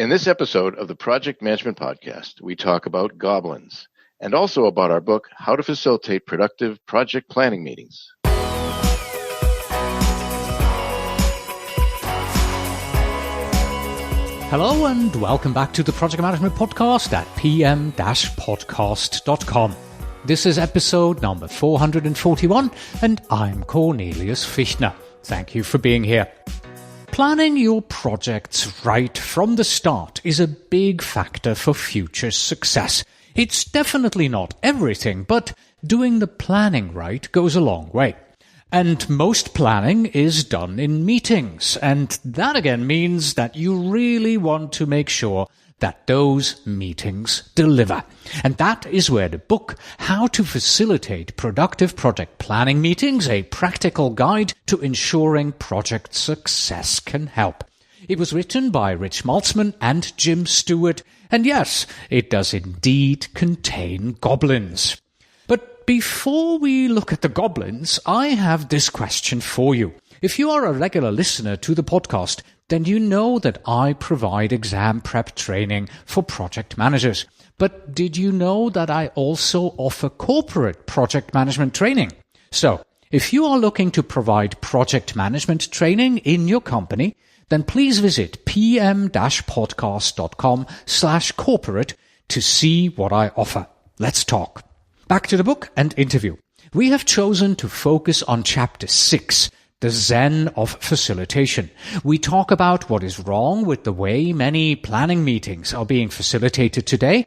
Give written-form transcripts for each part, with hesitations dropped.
In this episode of the Project Management Podcast, we talk about goblins and also about our book, How to Facilitate Productive Project Planning Meetings. Hello and welcome back to the Project Management Podcast at pm-podcast.com. This is episode number 441 and I'm Cornelius Fichtner. Thank you for being here. Planning your projects right from the start is a big factor for future success. It's definitely not everything, but doing the planning right goes a long way. And most planning is done in meetings, and that again means that you really want to make sure that those meetings deliver. And that is where the book, How to Facilitate Productive Project Planning Meetings, a practical guide to ensuring project success, can help. It was written by Rich Maltzman and Jim Stewart, and yes, it does indeed contain goblins. But before we look at the goblins, I have this question for you. If you are a regular listener to the podcast, then you know that I provide exam prep training for project managers. But did you know that I also offer corporate project management training? So, if you are looking to provide project management training in your company, then please visit pm-podcast.com/corporate to see what I offer. Let's talk. Back to the book and interview. We have chosen to focus on Chapter 6, the Zen of Facilitation. We talk about what is wrong with the way many planning meetings are being facilitated today,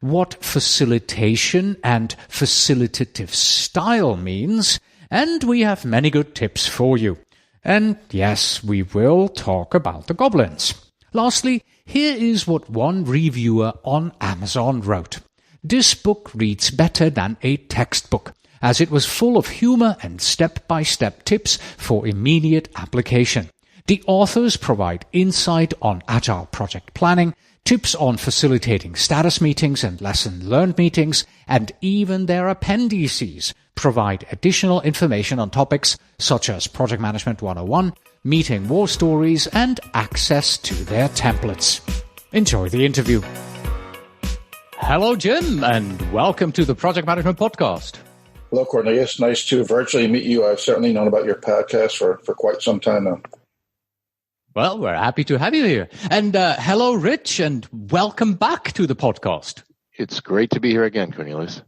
what facilitation and facilitative style means, and we have many good tips for you. And yes, we will talk about the goblins. Lastly, here is what one reviewer on Amazon wrote. This book reads better than a textbook, as it was full of humor and step-by-step tips for immediate application. The authors provide insight on agile project planning, tips on facilitating status meetings and lesson learned meetings, and even their appendices provide additional information on topics such as Project Management 101, meeting war stories, and access to their templates. Enjoy the interview. Hello, Jim, and welcome to the Project Management Podcast. Hello, Cornelius. Nice to virtually meet you. I've certainly known about your podcast for quite some time now. Well, we're happy to have you here. And hello, Rich, and welcome back to the podcast. It's great to be here again, Cornelius.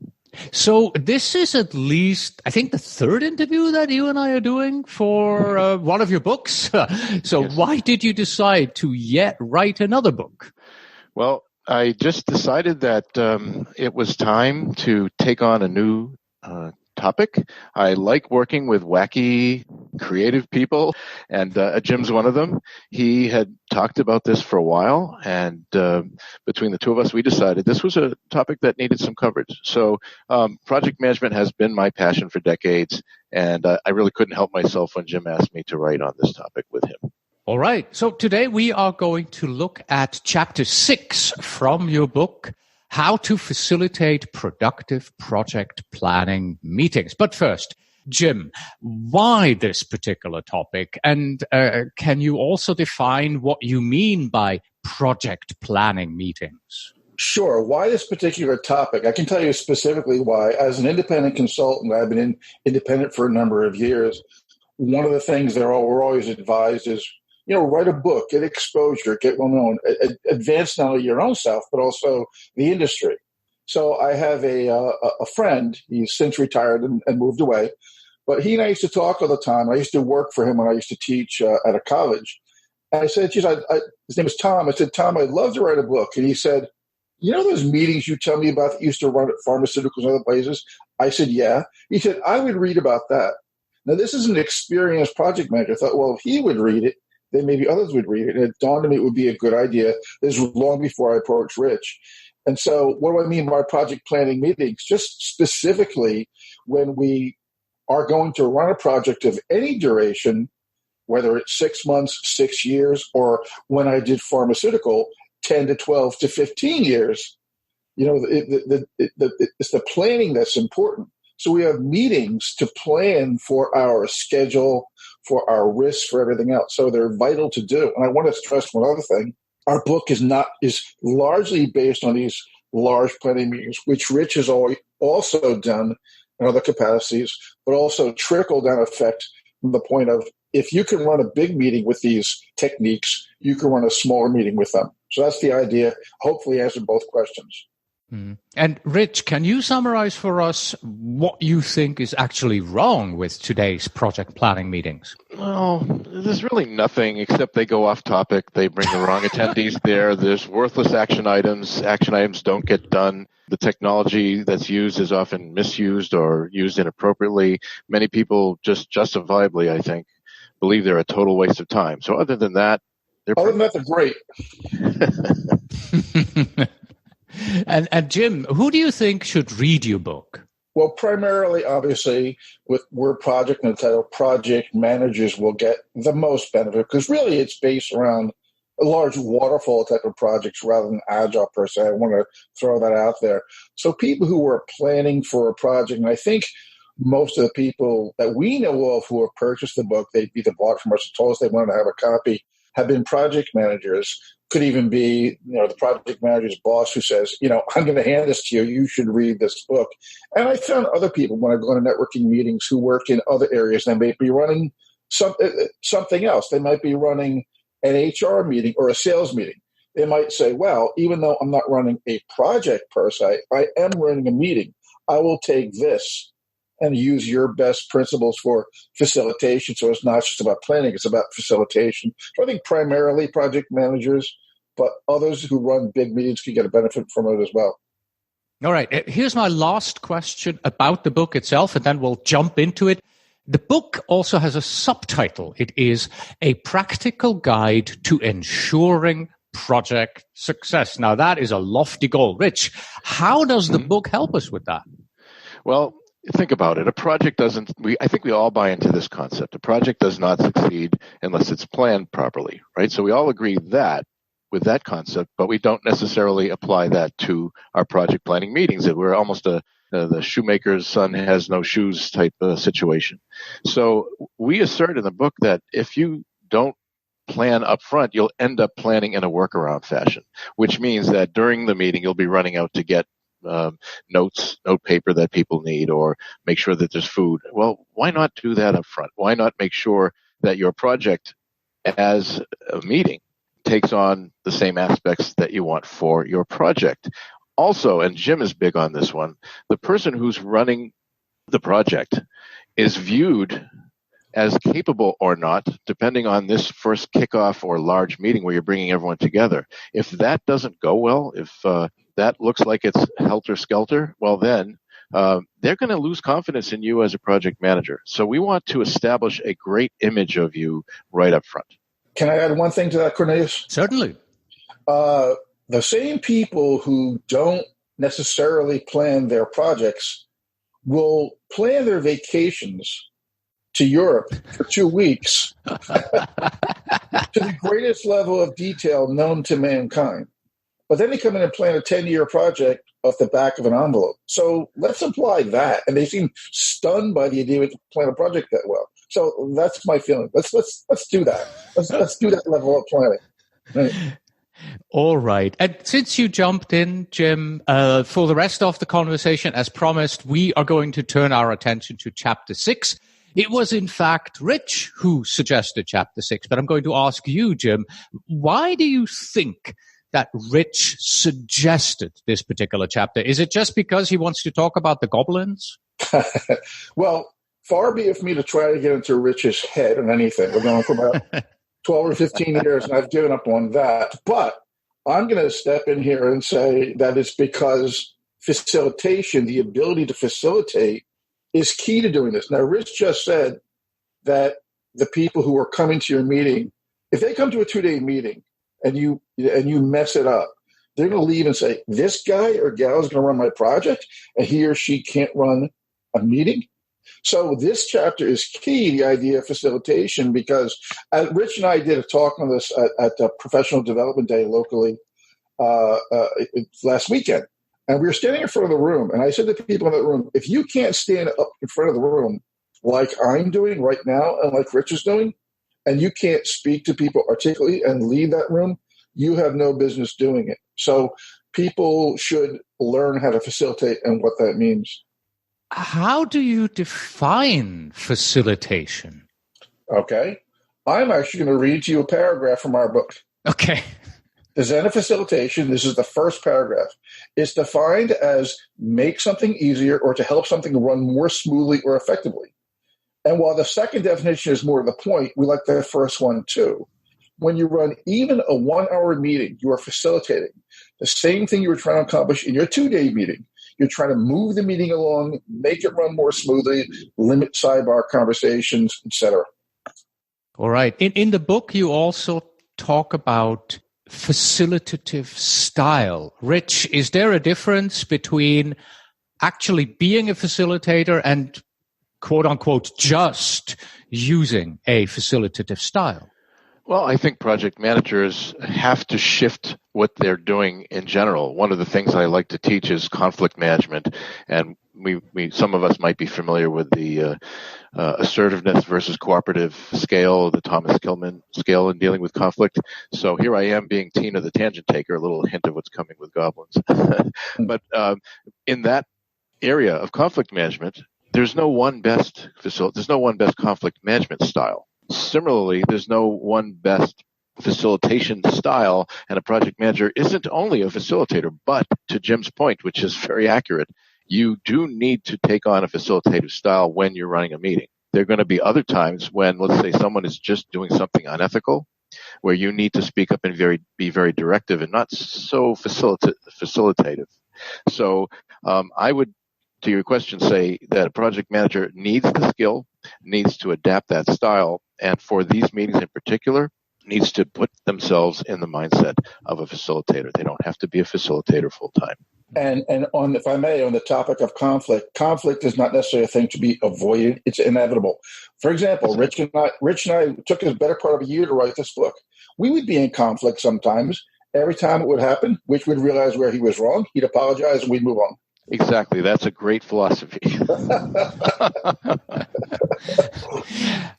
So this is at least, I think, the third interview that you and I are doing for one of your books. So yes. Why did you decide to yet write another book? Well, I just decided that it was time to take on a new topic. I like working with wacky, creative people, and Jim's one of them. He had talked about this for a while, and between the two of us, we decided this was a topic that needed some coverage. So project management has been my passion for decades, and I really couldn't help myself when Jim asked me to write on this topic with him. All right. So today we are going to look at Chapter 6 from your book, How to Facilitate Productive Project Planning Meetings. But first, Jim, why this particular topic? And can you also define what you mean by project planning meetings? Sure. Why this particular topic? I can tell you specifically why. As an independent consultant, I've been independent for a number of years. One of the things that we're always advised is, write a book, get exposure, get well known, advance not only your own self, but also the industry. So I have a friend, he's since retired and moved away, but he and I used to talk all the time. I used to work for him when I used to teach at a college. And I said, his name is Tom. I said, Tom, I'd love to write a book. And he said, you know those meetings you tell me about that you used to run at pharmaceuticals and other places? I said, yeah. He said, I would read about that. Now, this is an experienced project manager. I thought, well, if he would read it, then maybe others would read it. And it dawned on me it would be a good idea. This was long before I approached Rich. And so what do I mean by project planning meetings? Just specifically when we are going to run a project of any duration, whether it's 6 months, 6 years, or when I did pharmaceutical, 10 to 12 to 15 years. It's the planning that's important. So we have meetings to plan for our schedule, for our risks, for everything else. So they're vital to do. And I want to stress one other thing. our book is largely based on these large planning meetings, which Rich has also done in other capacities, but also trickle-down effect from the point of, if you can run a big meeting with these techniques, you can run a smaller meeting with them. So that's the idea. Hopefully answer both questions. And Rich, can you summarize for us what you think is actually wrong with today's project planning meetings? Well, there's really nothing except they go off topic. They bring the wrong attendees there. There's worthless action items. Action items don't get done. The technology that's used is often misused or used inappropriately. Many people just justifiably, I think, believe they're a total waste of time. So other than that, they're great. And Jim, who do you think should read your book? Well, primarily, obviously, with word project and the title, project managers will get the most benefit, because really it's based around a large waterfall type of projects rather than agile per se. I want to throw that out there. So people who are planning for a project, and I think most of the people that we know of who have purchased the book, they either bought from us or told us they wanted to have a copy, have been project managers. Could even be, the project manager's boss who says, I'm going to hand this to you. You should read this book. And I found other people when I go to networking meetings who work in other areas. They may be running something else. They might be running an HR meeting or a sales meeting. They might say, well, even though I'm not running a project per se, I am running a meeting. I will take this and use your best principles for facilitation. So it's not just about planning, it's about facilitation. So I think primarily project managers, but others who run big meetings can get a benefit from it as well. All right. Here's my last question about the book itself, and then we'll jump into it. The book also has a subtitle. It is A Practical Guide to Ensuring Project Success. Now, that is a lofty goal. Rich, how does the book help us with that? Well, think about it. A project I think we all buy into this concept. A project does not succeed unless it's planned properly, right? So we all agree with that concept, but we don't necessarily apply that to our project planning meetings. We're almost the shoemaker's son has no shoes type situation. So we assert in the book that if you don't plan up front, you'll end up planning in a workaround fashion, which means that during the meeting, you'll be running out to get note paper that people need, or make sure that there's food. Well, why not do that up front? Why not make sure that your project as a meeting takes on the same aspects that you want for your project? Also, and Jim is big on this one, the person who's running the project is viewed as capable or not, depending on this first kickoff or large meeting where you're bringing everyone together. If that doesn't go well, if that looks like it's helter-skelter, well then they're going to lose confidence in you as a project manager. So we want to establish a great image of you right up front. Can I add one thing to that, Cornelius? Certainly. The same people who don't necessarily plan their projects will plan their vacations to Europe for 2 weeks to the greatest level of detail known to mankind. But then they come in and plan a 10-year project off the back of an envelope. So let's apply that. And they seem stunned by the idea to plan a project that well. So that's my feeling. Let's do that. Let's do that level of planning. Right. All right. And since you jumped in, Jim, for the rest of the conversation, as promised, we are going to turn our attention to Chapter 6. It was, in fact, Rich who suggested Chapter 6, but I'm going to ask you, Jim, why do you think that Rich suggested this particular chapter? Is it just because he wants to talk about the goblins? Well, far be it for me to try to get into Rich's head on anything. We're going for about 12 or 15 years, and I've given up on that. But I'm going to step in here and say that it's because facilitation, the ability to facilitate, is key to doing this. Now, Rich just said that the people who are coming to your meeting, if they come to a 2-day meeting and you mess it up, they're going to leave and say, this guy or gal is going to run my project, and he or she can't run a meeting. So this chapter is key, the idea of facilitation, because Rich and I did a talk on this at the Professional Development Day locally last weekend. And we were standing in front of the room, and I said to people in the room, if you can't stand up in front of the room like I'm doing right now and like Rich is doing, and you can't speak to people articulately and lead that room, you have no business doing it. So people should learn how to facilitate and what that means. How do you define facilitation? Okay. I'm actually going to read to you a paragraph from our book. Okay. The Zen of Facilitation, this is the first paragraph. It's defined as make something easier or to help something run more smoothly or effectively. And while the second definition is more to the point, we like the first one too. When you run even a 1-hour meeting, you are facilitating the same thing you were trying to accomplish in your 2-day meeting. You're trying to move the meeting along, make it run more smoothly, limit sidebar conversations, etc. All right. In the book, you also talk about facilitative style. Rich, is there a difference between actually being a facilitator and quote unquote just using a facilitative style? Well, I think project managers have to shift what they're doing in general. One of the things I like to teach is conflict management, and we some of us might be familiar with the assertiveness versus cooperative scale, the Thomas Kilmann scale in dealing with conflict. So here I am being Tina the tangent taker, a little hint of what's coming with goblins. But in that area of conflict management, there's no one best conflict management style. Similarly, there's no one best facilitation style, and a project manager isn't only a facilitator, but to Jim's point, which is very accurate, you do need to take on a facilitative style when you're running a meeting. There are going to be other times when, let's say, someone is just doing something unethical, where you need to speak up and be very directive and not so facilitative. So I would, to your question, say that a project manager needs the skill, needs to adapt that style, and for these meetings in particular, needs to put themselves in the mindset of a facilitator. They don't have to be a facilitator full time. And on, if I may, on the topic of conflict is not necessarily a thing to be avoided. It's inevitable. For example, Rich and I took a better part of a year to write this book. We would be in conflict sometimes. Every time it would happen, Rich would realize where he was wrong. He'd apologize, and we'd move on. Exactly. That's a great philosophy.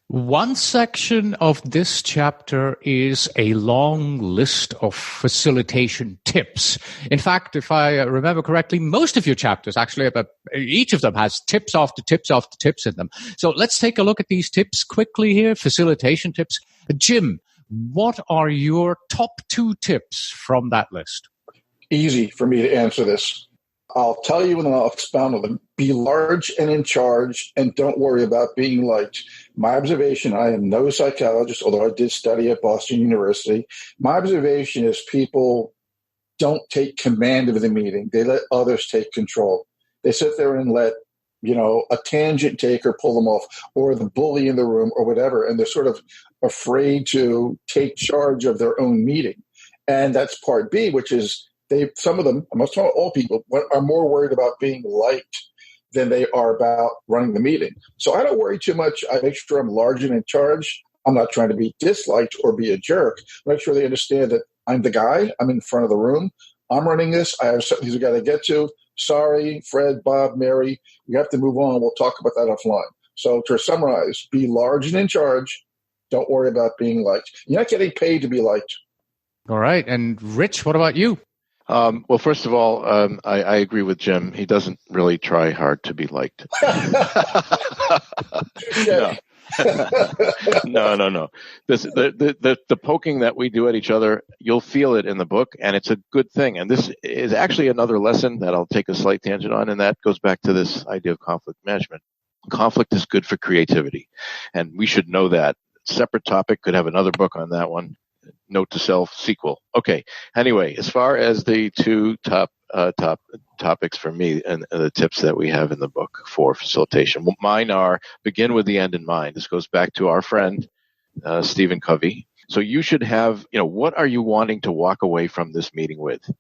One section of this chapter is a long list of facilitation tips. In fact, if I remember correctly, most of your chapters, actually, each of them has tips after tips after tips in them. So let's take a look at these tips quickly here, facilitation tips. Jim, what are your top 2 tips from that list? Easy for me to answer this. I'll tell you and then I'll expound on them. Be large and in charge, and don't worry about being liked. My observation, I am no psychologist, although I did study at Boston University. My observation is people don't take command of the meeting. They let others take control. They sit there and let, a tangent taker pull them off, or the bully in the room or whatever, and they're sort of afraid to take charge of their own meeting. And that's part B, which is some of them, I'm not talking about all people, are more worried about being liked than they are about running the meeting. So I don't worry too much. I make sure I'm large and in charge. I'm not trying to be disliked or be a jerk. Make sure they understand that I'm the guy. I'm in front of the room. I'm running this. I have certain things I got to get to. Sorry, Fred, Bob, Mary, you have to move on. We'll talk about that offline. So to summarize, be large and in charge. Don't worry about being liked. You're not getting paid to be liked. All right. And Rich, what about you? Well, first of all, I agree with Jim. He doesn't really try hard to be liked. No. The poking that we do at each other, you'll feel it in the book, and it's a good thing. And this is actually another lesson that I'll take a slight tangent on, and that goes back to this idea of conflict management. Conflict is good for creativity, and we should know that. Separate topic, could have another book on that one. Note to self, sequel. Okay. Anyway, as far as the 2 top topics for me and the tips that we have in the book for facilitation, mine are begin with the end in mind. This goes back to our friend Stephen Covey. So you should have, what are you wanting to walk away from this meeting with,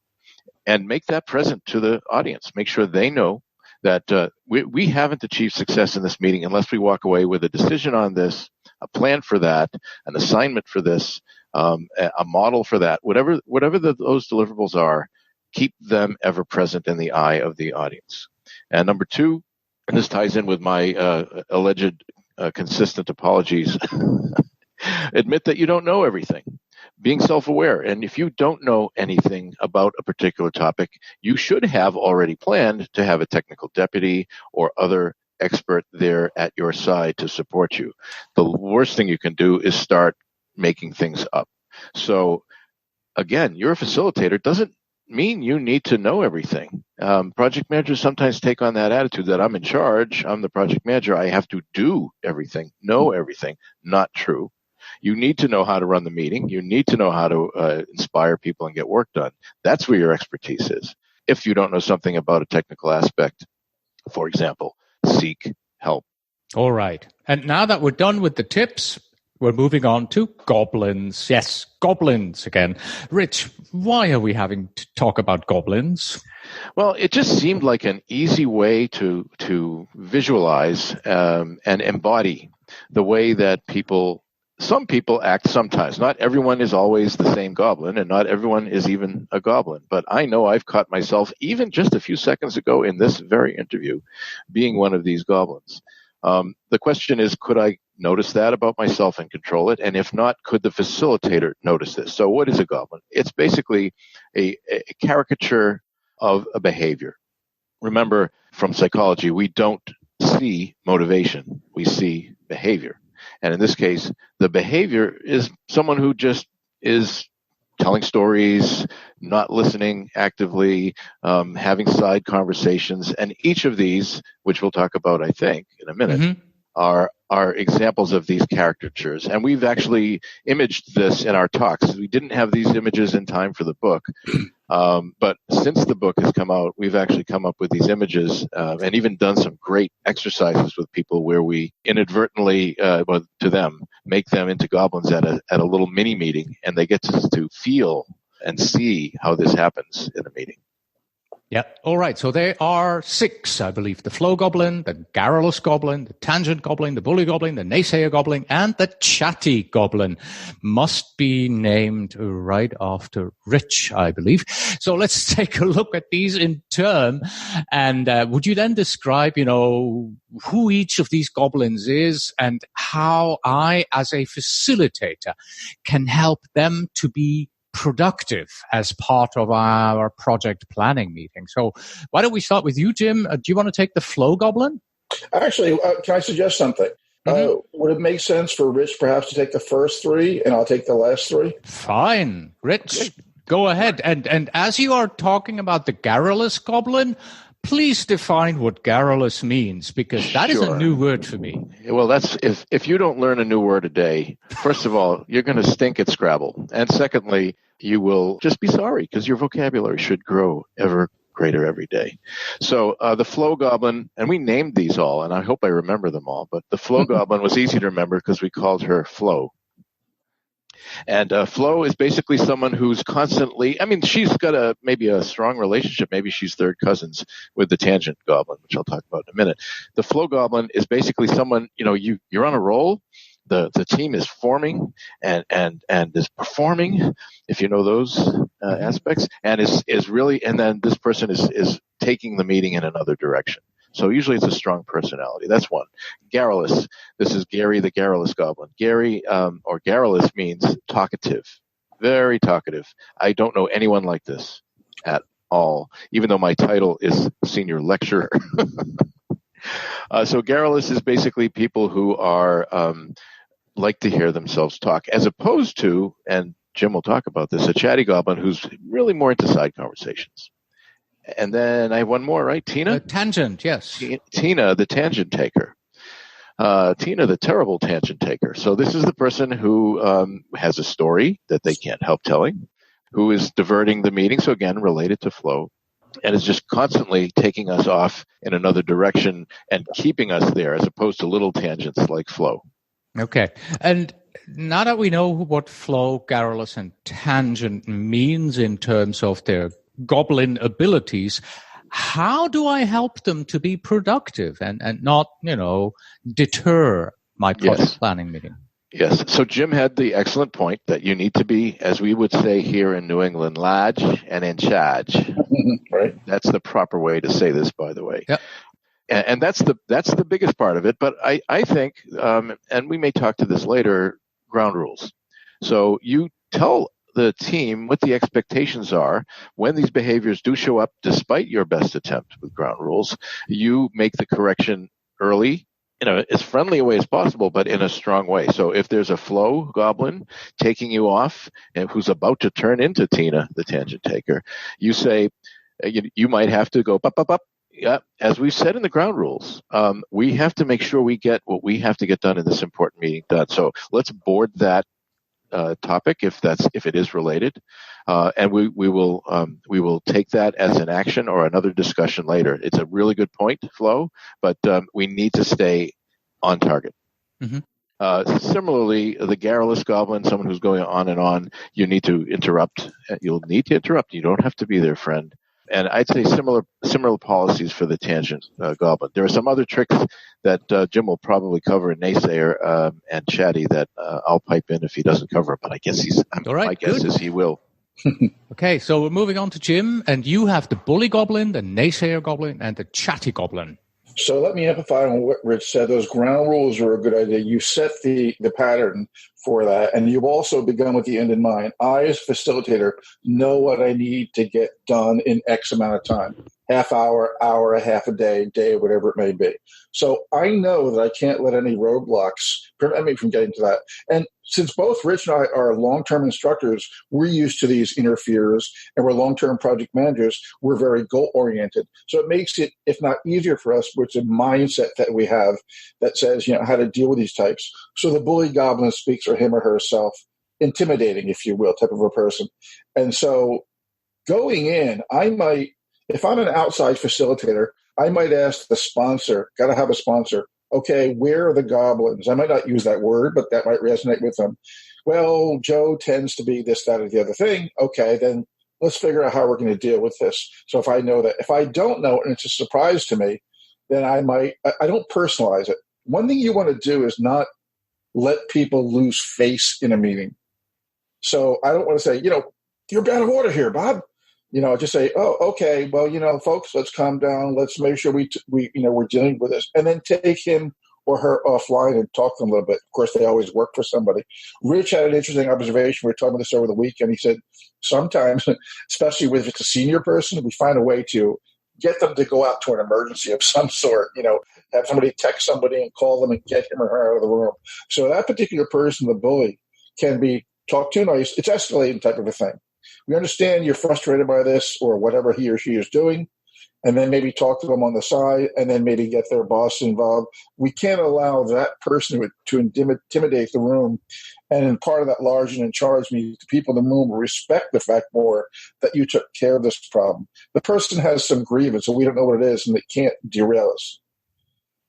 and make that present to the audience. Make sure they know that we haven't achieved success in this meeting unless we walk away with a decision on this, a plan for that, an assignment for this. A model for that, whatever those deliverables are, keep them ever present in the eye of the audience. And number 2, and this ties in with my alleged consistent apologies, admit that you don't know everything, being self-aware. And if you don't know anything about a particular topic, you should have already planned to have a technical deputy or other expert there at your side to support you. The worst thing you can do is start making things up. So again, you're a facilitator doesn't mean you need to know everything. Project managers sometimes take on that attitude that I'm in charge, I'm the project manager, I have to do everything, know everything. Not true. You need to know how to run the meeting. You need to know how to inspire people and get work done. That's where your expertise is. If you don't know something about a technical aspect, for example, seek help. All right. And now that we're done with the tips, we're moving on to goblins. Yes, goblins again. Rich, why are we having to talk about goblins? Well, it just seemed like an easy way to visualize and embody the way that some people act sometimes. Not everyone is always the same goblin, and not everyone is even a goblin. But I know I've caught myself, even just a few seconds ago in this very interview, being one of these goblins. The question is, could I notice that about myself and control it? And if not, could the facilitator notice this? So what is a goblin? It's basically a caricature of a behavior. Remember, from psychology, we don't see motivation. We see behavior. And in this case, the behavior is someone who just is telling stories, not listening actively, having side conversations. And each of these, which we'll talk about, I think, in a minute, are examples of these caricatures. And we've actually imaged this in our talks. We didn't have these images in time for the book. But since the book has come out, we've actually come up with these images and even done some great exercises with people where we inadvertently, to them, make them into goblins at a little mini meeting, and they get to feel and see how this happens in a meeting. Yeah. All right. So there are 6, I believe. The flow goblin, the garrulous goblin, the tangent goblin, the bully goblin, the naysayer goblin, and the chatty goblin. Must be named right after Rich, I believe. So let's take a look at these in turn. And would you then describe, who each of these goblins is and how I, as a facilitator, can help them to be productive as part of our project planning meeting? So why don't we start with you, Jim? Do you want to take the flow goblin? Actually, can I suggest something? Would it make sense for Rich perhaps to take the first 3 and I'll take the last 3? Fine. Rich, go ahead. And as you are talking about the garrulous goblin, please define what garrulous means, because that is a new word for me. Well, that's if you don't learn a new word a day, first of all, you're going to stink at Scrabble. And secondly, you will just be sorry because your vocabulary should grow ever greater every day. So the flow goblin, and we named these all, and I hope I remember them all, but the flow goblin was easy to remember because we called her Flo. And Flo is basically someone who's constantly, she's got maybe a strong relationship. Maybe she's third cousins with the tangent goblin, which I'll talk about in a minute. The flow goblin is basically someone, you're on a roll. The team is forming and is performing, if you know those aspects, and is really, and then this person is taking the meeting in another direction. So usually it's a strong personality. That's one. Garrulous. This is Gary the garrulous goblin. Gary, or garrulous means talkative. Very talkative. I don't know anyone like this at all, even though my title is senior lecturer. So garrulous is basically people who are like to hear themselves talk, as opposed to, and Jim will talk about this, a chatty goblin who's really more into side conversations. And then I have one more, right? Tina? Tangent, yes. Tina, the tangent taker. Tina, the terrible tangent taker. So this is the person who has a story that they can't help telling, who is diverting the meeting, so again, related to flow, and is just constantly taking us off in another direction and keeping us there, as opposed to little tangents like flow. Okay. And now that we know what flow, garrulous, and tangent means in terms of their goblin abilities, how do I help them to be productive and not, deter my project planning meeting? Yes. So Jim had the excellent point that you need to be, as we would say here in New England, large and in charge. Right. That's the proper way to say this, by the way. Yep. And that's the biggest part of it. But I think, and we may talk to this later, ground rules. So you tell the team what the expectations are when these behaviors do show up despite your best attempt with ground rules. You make the correction early, as friendly a way as possible, but in a strong way. So if there's a flow goblin taking you off and who's about to turn into Tina, the tangent taker, you say, you might have to go, up. Yeah, as we said in the ground rules, we have to make sure we get what we have to get done in this important meeting done. So let's board that topic if it is related, and we will take that as an action or another discussion later. It's a really good point, Flo, but we need to stay on target. Mm-hmm. Similarly, the garrulous goblin, someone who's going on and on, you need to interrupt. You'll need to interrupt. You don't have to be their friend. And I'd say similar policies for the tangent goblin. There are some other tricks that Jim will probably cover in Naysayer and Chatty that I'll pipe in if he doesn't cover it. But I guess my guess is he will. Okay, so we're moving on to Jim, and you have the bully goblin, the Naysayer goblin, and the Chatty goblin. So let me amplify on what Rich said. Those ground rules are a good idea. You set the pattern for that, and you've also begun with the end in mind. I, as a facilitator, know what I need to get done in X amount of time. Half hour, a half a day, whatever it may be. So I know that I can't let any roadblocks prevent me from getting to that. And since both Rich and I are long-term instructors, we're used to these interferers, and we're long-term project managers. We're very goal-oriented. So it makes it, if not easier for us, but it's a mindset that we have that says, how to deal with these types. So the bully goblin speaks for him or herself, intimidating, if you will, type of a person. And so going in, I might, if I'm an outside facilitator, I might ask the sponsor, got to have a sponsor, okay, where are the goblins? I might not use that word, but that might resonate with them. Well, Joe tends to be this, that, or the other thing. Okay, then let's figure out how we're going to deal with this. So if I know that, if I don't know it and it's a surprise to me, then I don't personalize it. One thing you want to do is not let people lose face in a meeting. So I don't want to say, you're out of order here, Bob. Just say, oh, okay, well, folks, let's calm down. Let's make sure we're dealing with this. And then take him or her offline and talk to them a little bit. Of course, they always work for somebody. Rich had an interesting observation. We were talking about this over the weekend. He said, sometimes, especially if it's a senior person, we find a way to get them to go out to an emergency of some sort, have somebody text somebody and call them and get him or her out of the room. So that particular person, the bully, can be talked to nice. It's escalating type of a thing. We understand you're frustrated by this or whatever he or she is doing, and then maybe talk to them on the side and then maybe get their boss involved. We can't allow that person to intimidate the room. And part of that large and in charge means the people in the room will respect the fact more that you took care of this problem. The person has some grievance, so we don't know what it is, and it can't derail us.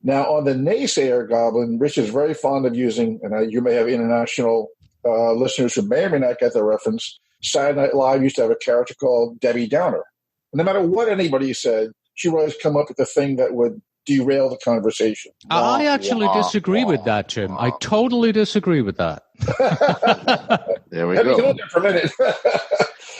Now, on the Naysayer goblin, Rich is very fond of using, and you may have international listeners who may or may not get the reference, Saturday Night Live used to have a character called Debbie Downer. No matter what anybody said, she would always come up with the thing that would derail the conversation. I actually disagree with that, Jim. I totally disagree with that. There we go. Hold there for a minute.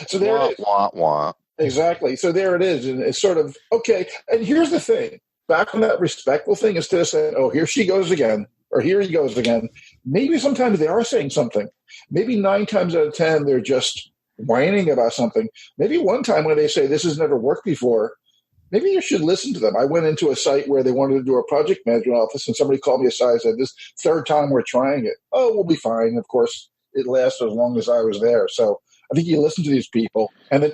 So there it is. Exactly. So there it is. And it's sort of, okay. And here's the thing. Back on that respectful thing, instead of saying, oh, here she goes again, or here he goes again, maybe sometimes they are saying something. Maybe 9 times out of 10, they're just whining about something. Maybe one time when they say, this has never worked before, maybe you should listen to them. I went into a site where they wanted to do a project management office, and somebody called me aside and said, this third time we're trying it. Oh, we'll be fine. Of course, it lasted as long as I was there. So I think you listen to these people. And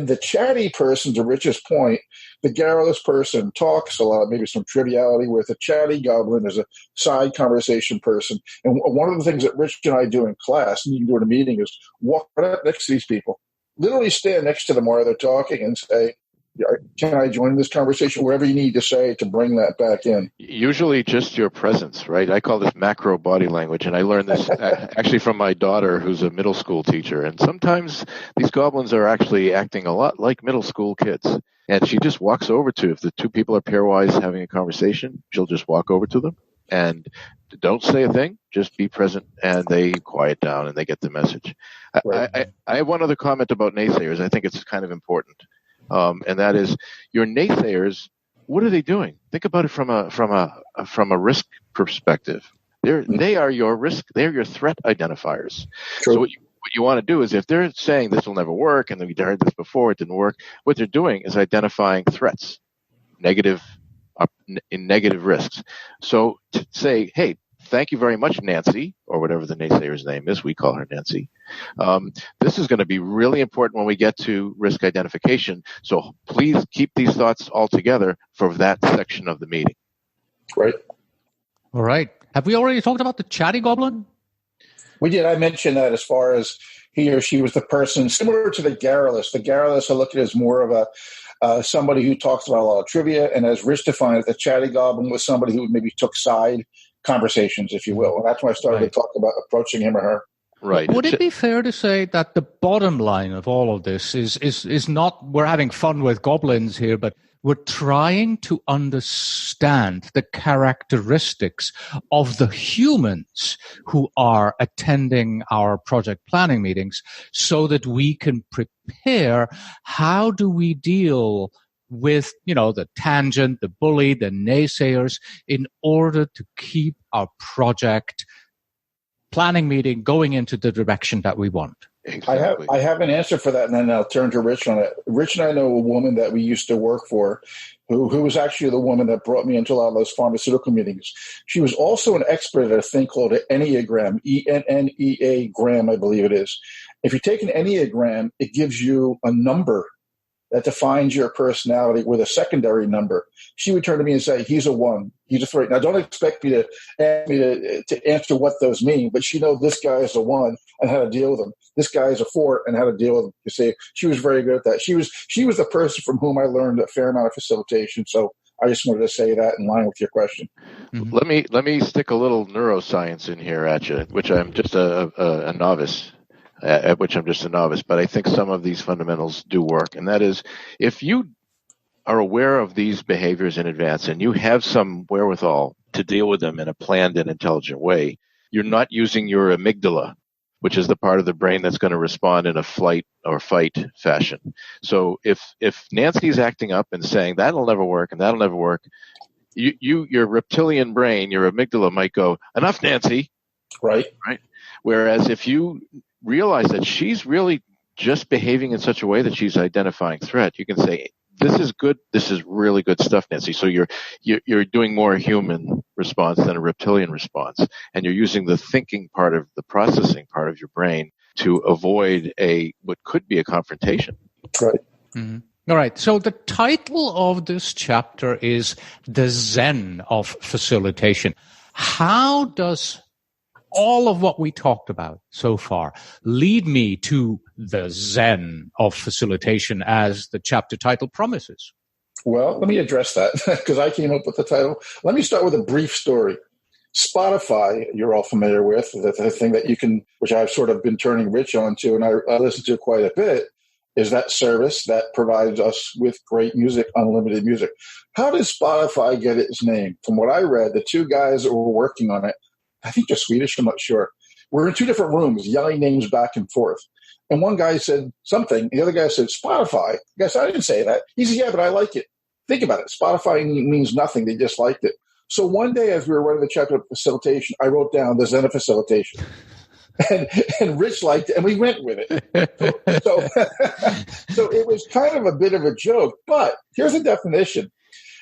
the chatty person, to Rich's point, the garrulous person talks a lot, maybe some triviality, where the chatty goblin is a side conversation person. And one of the things that Rich and I do in class, and you can do in a meeting, is walk right up next to these people. Literally stand next to them while they're talking and say, can I join this conversation? Whatever you need to say to bring that back in. Usually just your presence, right? I call this macro body language, and I learned this actually from my daughter, who's a middle school teacher. And sometimes these goblins are actually acting a lot like middle school kids. And she just walks over to, if the two people are pairwise having a conversation, she'll just walk over to them and don't say a thing, just be present, and they quiet down and they get the message. Right. I have one other comment about naysayers. I think it's kind of important. And that is, your naysayers, what are they doing? Think about it from a risk perspective. They are your risk. They're your threat identifiers. True. So what you want to do is, if they're saying this will never work, and we heard this before, it didn't work, what they're doing is identifying threats, negative risks. So to say, hey, thank you very much, Nancy, or whatever the naysayer's name is, we call her Nancy. This is going to be really important when we get to risk identification. So please keep these thoughts all together for that section of the meeting. Right. All right. Have we already talked about the chatty goblin? We did. I mentioned that as far as he or she was the person similar to the garrulous. The garrulous I look at as more of a somebody who talks about a lot of trivia, and as Rich defined it, the chatty goblin was somebody who maybe took side conversations, if you will. And that's when I started to talk about approaching him or her. Right. Would it be fair to say that the bottom line of all of this is not we're having fun with goblins here, but we're trying to understand the characteristics of the humans who are attending our project planning meetings so that we can prepare how do we deal with, the tangent, the bully, the naysayers in order to keep our project planning meeting going into the direction that we want. Exactly. I have an answer for that, and then I'll turn to Rich on it. Rich and I know a woman that we used to work for who was actually the woman that brought me into a lot of those pharmaceutical meetings. She was also an expert at a thing called an Enneagram, E-N-N-E-A-gram, I believe it is. If you take an Enneagram, it gives you a number that defines your personality with a secondary number. She would turn to me and say, he's a 1, he's a 3. Now, don't expect me to ask me to answer what those mean, but she knows this guy is a 1 and how to deal with him. This guy is a 4 and how to deal with him. You see, she was very good at that. She was the person from whom I learned a fair amount of facilitation. So I just wanted to say that in line with your question. Mm-hmm. Let me stick a little neuroscience in here at you, which I'm just a novice. At which I'm just a novice, but I think some of these fundamentals do work. And that is, if you are aware of these behaviors in advance and you have some wherewithal to deal with them in a planned and intelligent way, you're not using your amygdala, which is the part of the brain that's going to respond in a flight or fight fashion. So if Nancy's acting up and saying that'll never work and that'll never work, your reptilian brain, your amygdala might go, enough, Nancy. Right. Whereas if you realize that she's really just behaving in such a way that she's identifying threat, you can say, this is good, this is really good stuff, Nancy. So you're doing more human response than a reptilian response, and you're using the thinking part of the processing part of your brain to avoid what could be a confrontation. Right. Mm-hmm. All right. So the title of this chapter is The Zen of Facilitation. How does all of what we talked about so far lead me to the Zen of Facilitation, as the chapter title promises? Well, let me address that because I came up with the title. Let me start with a brief story. Spotify, you're all familiar with, the thing that you can, which I've sort of been turning Rich on to, and I listen to quite a bit, is that service that provides us with great music, unlimited music. How did Spotify get its name? From what I read, the two guys that were working on it, I think they're Swedish, I'm not sure. We're in two different rooms, yelling names back and forth. And one guy said something. The other guy said, Spotify. I guess I didn't say that. He said, yeah, but I like it. Think about it. Spotify means nothing. They just liked it. So one day as we were running the chapter of facilitation, I wrote down the Zen of Facilitation. And Rich liked it, and we went with it. So it was kind of a bit of a joke. But here's the definition.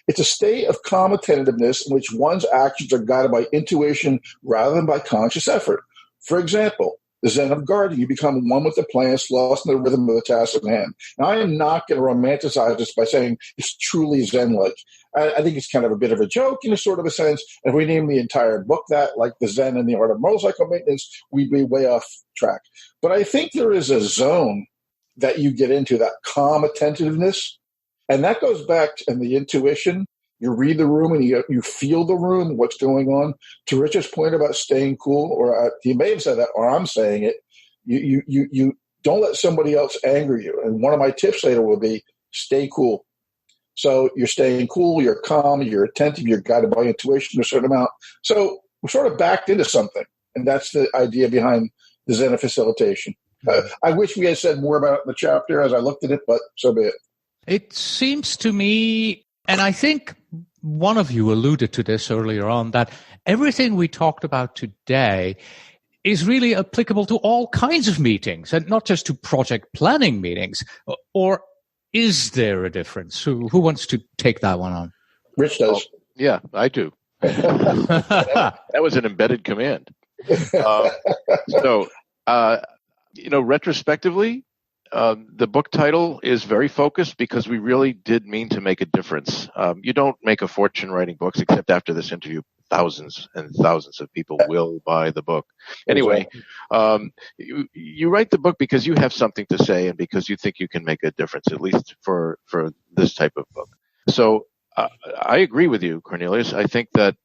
It's a state of calm attentiveness in which one's actions are guided by intuition rather than by conscious effort. For example, the Zen of gardening, you become one with the plants, lost in the rhythm of the task at hand. Now, I am not going to romanticize this by saying it's truly Zen-like. I think it's kind of a bit of a joke in a sort of a sense. And if we name the entire book that, like the Zen and the Art of Motorcycle Maintenance, we'd be way off track. But I think there is a zone that you get into, that calm attentiveness. And that goes back to the intuition. You read the room and you feel the room, what's going on. To Richard's point about staying cool, or he may have said that, or I'm saying it, you don't let somebody else anger you. And one of my tips later will be stay cool. So you're staying cool, you're calm, you're attentive, you're guided by intuition a certain amount. So we're sort of backed into something. And that's the idea behind the Zen of Facilitation. I wish we had said more about it in the chapter as I looked at it, but so be it. It seems to me, and I think one of you alluded to this earlier on, that everything we talked about today is really applicable to all kinds of meetings and not just to project planning meetings? Or is there a difference? Who wants to take that one on? Rich does. Oh, yeah, I do. That was an embedded command. Retrospectively, the book title is very focused because we really did mean to make a difference. You don't make a fortune writing books, except after this interview, thousands and thousands of people will buy the book. Anyway, you write the book because you have something to say and because you think you can make a difference, at least for this type of book. So I agree with you, Cornelius. I think that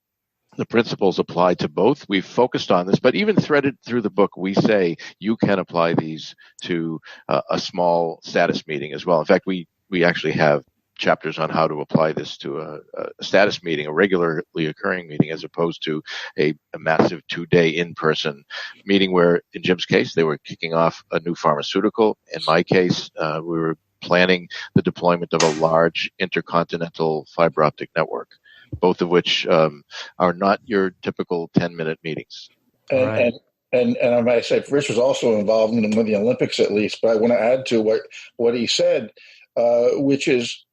the principles apply to both. We've focused on this, but even threaded through the book, we say you can apply these to a small status meeting as well. In fact, we actually have chapters on how to apply this to a status meeting, a regularly occurring meeting, as opposed to a massive 2-day in-person meeting where, in Jim's case, they were kicking off a new pharmaceutical. In my case, we were planning the deployment of a large intercontinental fiber optic network, both of which are not your typical 10-minute meetings. And I might say Rich was also involved in the Olympics, at least. But I want to add to what he said, which is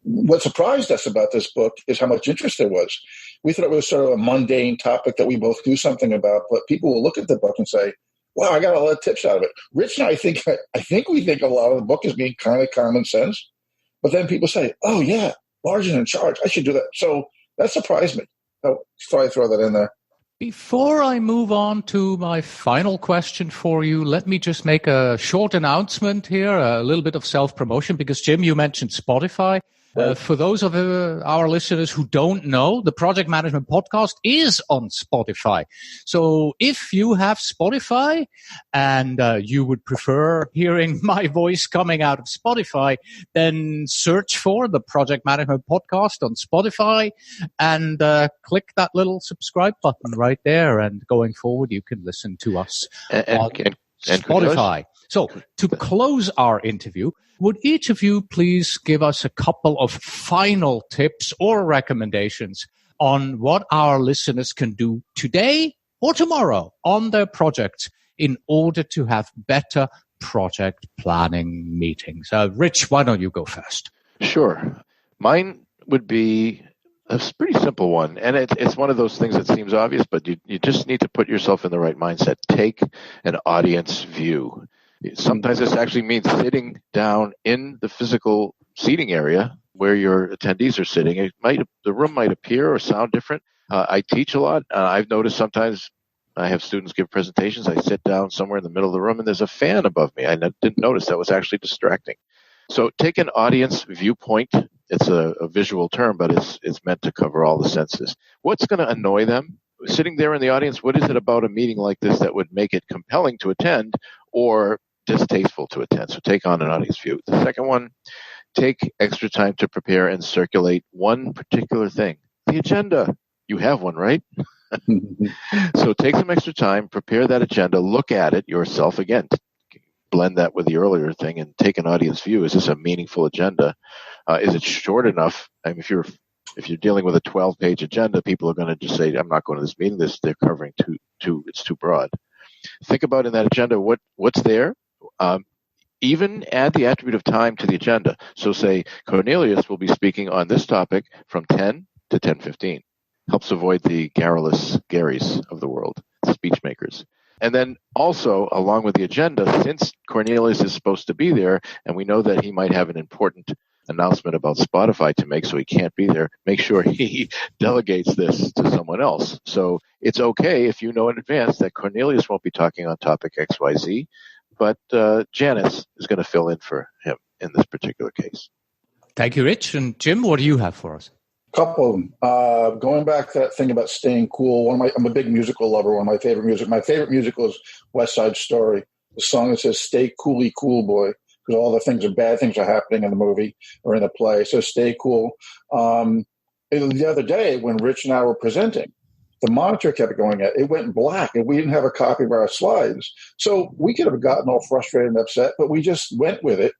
what surprised us about this book is how much interest there was. We thought it was sort of a mundane topic that we both do something about, but people will look at the book and say, wow, I got a lot of tips out of it. Rich and I think we think a lot of the book is being kind of common sense. But then people say, oh, yeah, Large and in charge. I should do that. So that surprised me. So I throw that in there. Before I move on to my final question for you, let me just make a short announcement here, a little bit of self-promotion, because, Jim, you mentioned Spotify. For those of our listeners who don't know, the Project Management Podcast is on Spotify. So if you have Spotify and you would prefer hearing my voice coming out of Spotify, then search for the Project Management Podcast on Spotify and click that little subscribe button right there. And going forward, you can listen to us on Spotify. So to close our interview, would each of you please give us a couple of final tips or recommendations on what our listeners can do today or tomorrow on their projects in order to have better project planning meetings? Rich, why don't you go first? Sure. Mine would be a pretty simple one, and it's one of those things that seems obvious, but you just need to put yourself in the right mindset. Take an audience view. Sometimes this actually means sitting down in the physical seating area where your attendees are sitting. The room might appear or sound different. I teach a lot. I've noticed sometimes I have students give presentations. I sit down somewhere in the middle of the room and there's a fan above me. I didn't notice that was actually distracting. So take an audience viewpoint. It's a visual term, but it's meant to cover all the senses. What's going to annoy them? Sitting there in the audience, what is it about a meeting like this that would make it compelling to attend or distasteful to attend? So take on an audience view. The second one, take extra time to prepare and circulate one particular thing. The agenda. You have one, right? So take some extra time, prepare that agenda, look at it yourself again. Blend that with the earlier thing and take an audience view. Is this a meaningful agenda? Is it short enough? I mean, if you're dealing with a 12-page agenda, people are going to just say, I'm not going to this meeting. They're covering it's too broad. Think about in that agenda what's there. Even add the attribute of time to the agenda. So say Cornelius will be speaking on this topic from 10 to 10:15. Helps avoid the garrulous Garys of the world, speech makers. And then also, along with the agenda, since Cornelius is supposed to be there, and we know that he might have an important announcement about Spotify to make, so he can't be there, make sure he delegates this to someone else. So it's okay if you know in advance that Cornelius won't be talking on topic XYZ, but Janice is going to fill in for him in this particular case. Thank you, Rich. And Jim, what do you have for us? Couple of them. Going back to that thing about staying cool. I'm a big musical lover. One of my favorite musical is West Side Story. The song that says "Stay coolly cool, boy," because all the bad things are happening in the movie or in the play. So stay cool. The other day when Rich and I were presenting, the monitor kept going at it went black, and we didn't have a copy of our slides. So we could have gotten all frustrated and upset, but we just went with it.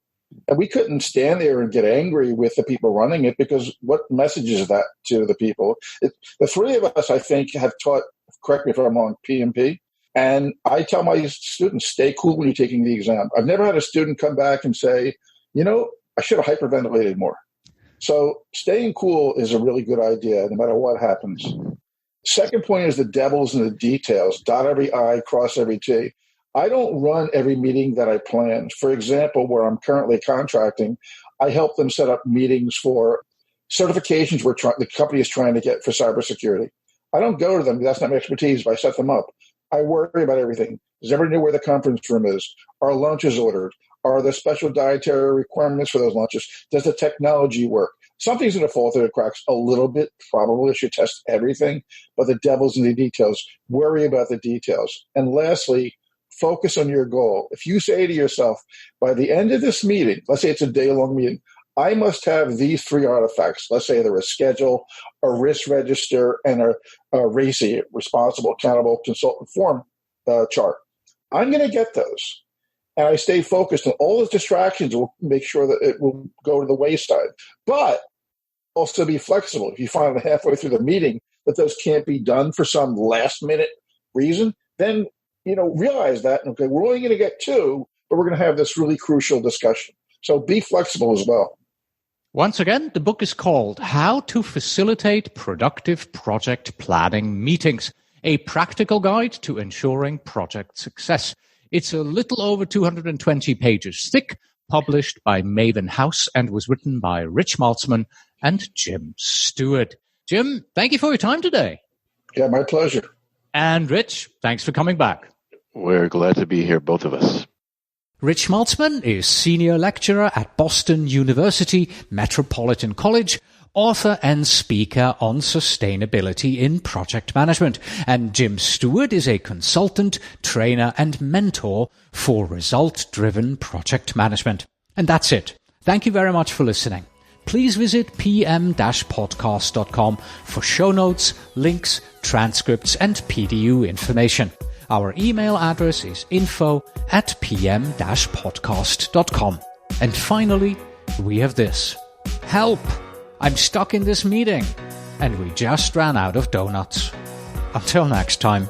And we couldn't stand there and get angry with the people running it, because what message is that to the people? The three of us, I think, have taught, correct me if I'm wrong, PMP. And I tell my students, stay cool when you're taking the exam. I've never had a student come back and say, I should have hyperventilated more. So staying cool is a really good idea, no matter what happens. Second point is the devil's in the details. Dot every I, cross every T. I don't run every meeting that I plan. For example, where I'm currently contracting, I help them set up meetings for certifications the company is trying to get for cybersecurity. I don't go to them. That's not my expertise, but I set them up. I worry about everything. Does everybody know where the conference room is? Are lunches ordered? Are there special dietary requirements for those lunches? Does the technology work? Something's going to fall through the cracks a little bit. Probably should test everything, but the devil's in the details. Worry about the details. And lastly, focus on your goal. If you say to yourself, by the end of this meeting, let's say it's a day-long meeting, I must have these 3 artifacts. Let's say they're a schedule, a risk register, and a RACI, responsible, accountable, consultant form chart. I'm going to get those. And I stay focused on all those distractions will make sure that it will go to the wayside. But also be flexible. If you find halfway through the meeting that those can't be done for some last-minute reason, then realize that, okay, we're only going to get 2, but we're going to have this really crucial discussion. So be flexible as well. Once again, the book is called How to Facilitate Productive Project Planning Meetings, a practical guide to ensuring project success. It's a little over 220 pages thick, published by Maven House, and was written by Rich Maltzman and Jim Stewart. Jim, thank you for your time today. Yeah, my pleasure. And Rich, thanks for coming back. We're glad to be here, both of us. Rich Maltzman is Senior Lecturer at Boston University Metropolitan College, author and speaker on sustainability in project management. And Jim Stewart is a consultant, trainer, and mentor for result-driven project management. And that's it. Thank you very much for listening. Please visit pm-podcast.com for show notes, links, transcripts, and PDU information. Our email address is info@pm-podcast.com. And finally, we have this. Help! I'm stuck in this meeting, and we just ran out of donuts. Until next time.